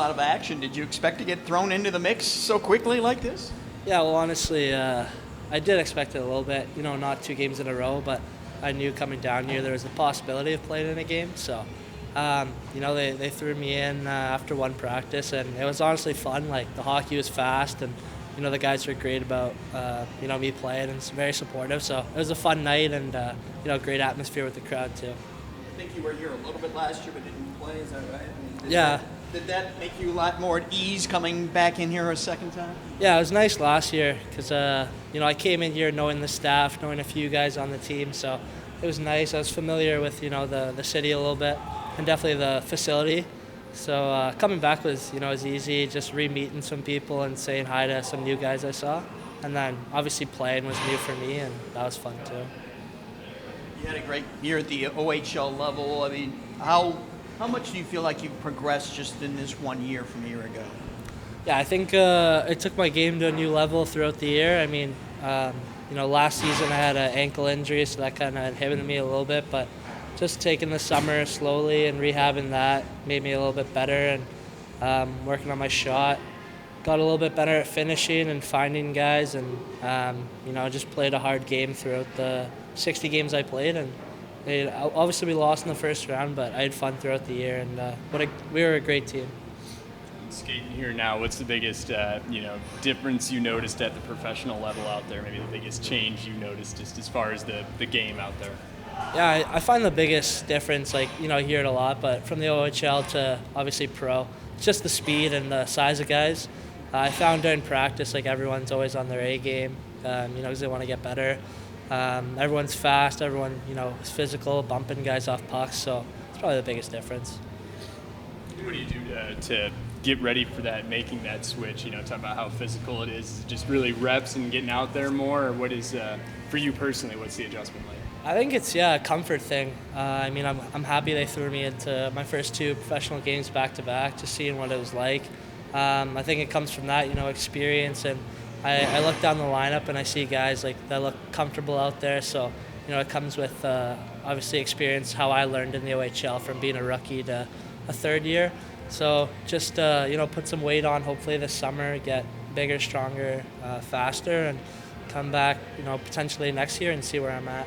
lot of action. Did you expect to get thrown into the mix so quickly like this? Yeah, well, honestly, I did expect it a little bit. Not 2 games in a row, but I knew coming down here there was the possibility of playing in a game. So, they threw me in after one practice, and it was honestly fun. Like, the hockey was fast, and the guys were great about me playing, and it's very supportive. So it was a fun night, and great atmosphere with the crowd too. I think you were here a little bit last year, but didn't play. Is that right? Yeah. Did that make you a lot more at ease coming back in here a second time? Yeah, it was nice last year because I came in here knowing the staff, knowing a few guys on the team, so it was nice. I was familiar with the city a little bit, and definitely the facility. So coming back was easy, just re-meeting some people and saying hi to some new guys I saw, and then obviously playing was new for me, and that was fun too. You had a great year at the OHL level. I mean, how much do you feel like you've progressed just in this 1 year from a year ago? Yeah, I think it took my game to a new level throughout the year. I mean, last season I had an ankle injury, so that kind of inhibited me a little bit, but just taking the summer slowly and rehabbing that made me a little bit better, and working on my shot. Got a little bit better at finishing and finding guys, and just played a hard game throughout the 60 games I played. And obviously we lost in the first round, but I had fun throughout the year, and we were a great team. Skating here now, what's the biggest difference you noticed at the professional level out there? Maybe the biggest change you noticed just as far as the game out there? Yeah, I find the biggest difference, I hear it a lot, but from the OHL to obviously pro, it's just the speed and the size of guys. I found during practice, everyone's always on their A game, because they want to get better. Everyone's fast, everyone, is physical, bumping guys off pucks, so it's probably the biggest difference. What do you do to get ready for that, making that switch? Talk about how physical it is. Is it just really reps and getting out there more, or what is, for you personally, what's the adjustment like? I think it's, a comfort thing. I'm happy they threw me into my first 2 professional games back-to-back, just seeing what it was like. I think it comes from that, experience, and I look down the lineup and I see guys that look comfortable out there, so it comes with obviously experience, how I learned in the OHL from being a rookie to a third year. So just put some weight on hopefully this summer, get bigger, stronger, faster, and come back potentially next year and see where I'm at.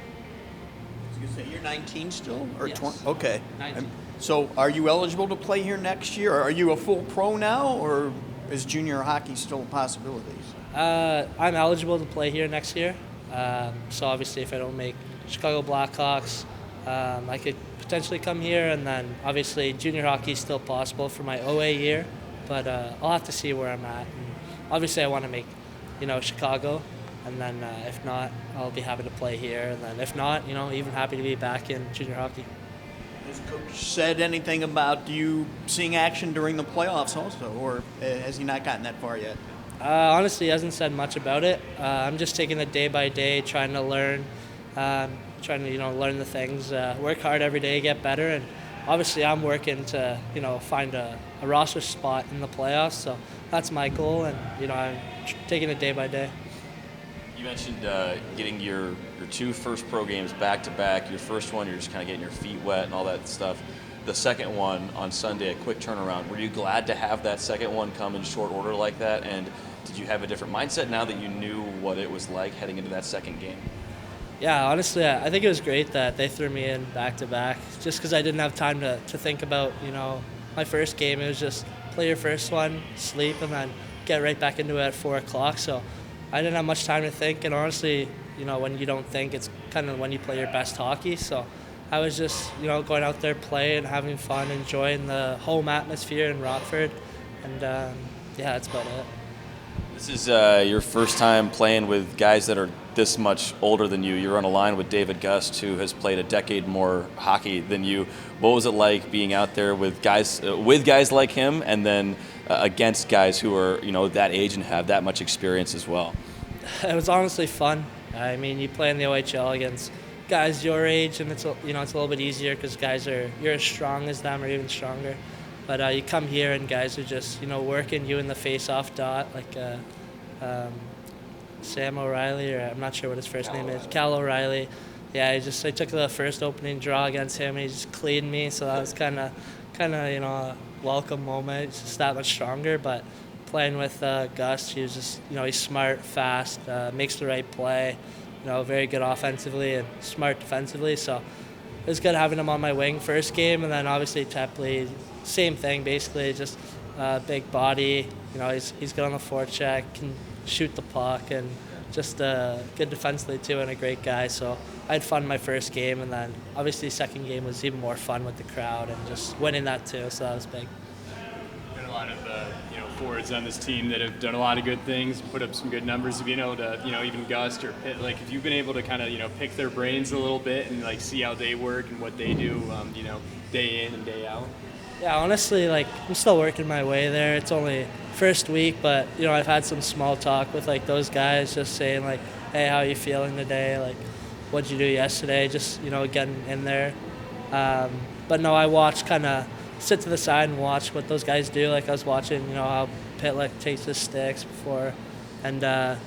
You say you're 19 still, or Yes. 20? Okay. 19. So are you eligible to play here next year? Are you a full pro now, or is junior hockey still possibilities? I'm eligible to play here next year. So obviously if I don't make Chicago Blackhawks, I could potentially come here, and then obviously junior hockey is still possible for my OA year, but I'll have to see where I'm at. And obviously I want to make, Chicago, and then if not, I'll be happy to play here, and then if not, even happy to be back in junior hockey. Has coach said anything about you seeing action during the playoffs also, or has he not gotten that far yet? Honestly, he hasn't said much about it. I'm just taking it day by day, trying to learn, learn the things, work hard every day, get better, and obviously I'm working to, find a roster spot in the playoffs, so that's my goal, and, I'm taking it day by day. You mentioned getting your 2 first pro games back-to-back. Your first one, you're just kind of getting your feet wet and all that stuff. The second one on Sunday, a quick turnaround. Were you glad to have that second one come in short order like that? And did you have a different mindset now that you knew what it was like heading into that second game? Yeah, honestly, I think it was great that they threw me in back-to-back, just because I didn't have time to think about, my first game. It was just play your first one, sleep, and then get right back into it at 4 o'clock. So I didn't have much time to think, and honestly, when you don't think, it's kind of when you play your best hockey. So I was just, going out there, playing, having fun, enjoying the home atmosphere in Rockford, and that's about it. This is your first time playing with guys that are this much older than you. You're on a line with David Gust, who has played a decade more hockey than you. What was it like being out there with guys like him, and then against guys who are that age and have that much experience as well? It was honestly fun. I mean, you play in the OHL against guys your age, and it's a little bit easier because you're as strong as them or even stronger. But you come here and guys are just working you in the face-off dot, like Sam O'Reilly, or I'm not sure what his first name is, Cal O'Reilly. Yeah, I took the first opening draw against him, and he just cleaned me, so that was kind of kind of, a welcome moment. It's just that much stronger. But playing with Gus, he was just, he's smart, fast, makes the right play, very good offensively and smart defensively. So it was good having him on my wing first game. And then obviously Tepley, same thing basically, just big body. He's good on the forecheck, can shoot the puck, and just good defensively too, and a great guy. So I had fun my first game, and then obviously second game was even more fun with the crowd and just winning that too. So that was big. Got a lot of forwards on this team that have done a lot of good things, put up some good numbers. Being able to, even Gust or Pitt, like, if you've been able to kind of, pick their brains a little bit and like see how they work and what they do, day in and day out. Yeah, honestly, I'm still working my way there. It's only first week, but I've had some small talk with those guys, just saying hey, how are you feeling today? What'd you do yesterday? Just getting in there. But no, I watch, kind of sit to the side and watch what those guys do. I was watching how Pitlick takes his sticks before, and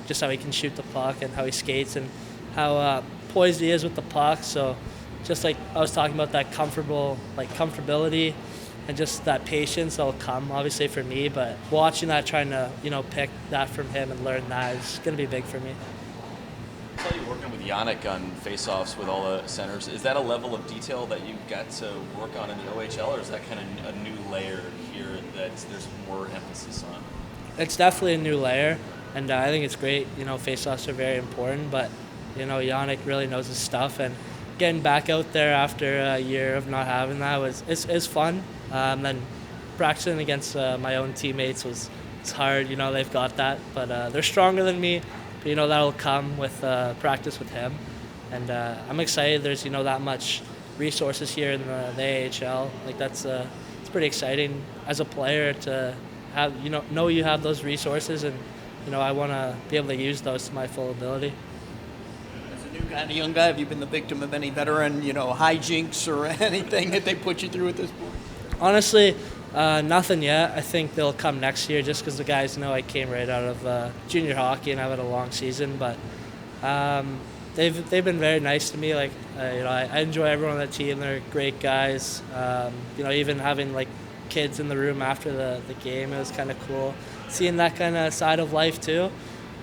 just how he can shoot the puck and how he skates and how poised he is with the puck. So just I was talking about, that comfortability and just that patience that'll come obviously for me, but watching that, trying to pick that from him and learn that is going to be big for me. I saw you working with Yannick on Faceoffs with all the centers. Is that a level of detail that you got to work on in the OHL, or is that kind of a new layer here that there's more emphasis on? It's definitely a new layer, and I think it's great. Faceoffs are very important, but Yannick really knows his stuff, and getting back out there after a year of not having that is fun. Then practicing against my own teammates was hard. They've got that, but they're stronger than me. But that'll come with practice with him, and I'm excited. There's that much resources here in the AHL. It's pretty exciting as a player to have know you have those resources, and I want to be able to use those to my full ability. As a new guy and a young guy, have you been the victim of any veteran, hijinks or anything that they put you through at this point? Honestly, nothing yet. I think they'll come next year, just because the guys know I came right out of junior hockey and I've had a long season. But they've been very nice to me. I enjoy everyone on the team. They're great guys. Even having kids in the room after the game, it was kind of cool seeing that kind of side of life too.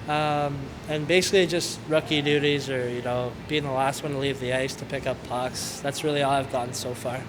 And basically just rookie duties, or being the last one to leave the ice to pick up pucks. That's really all I've gotten so far.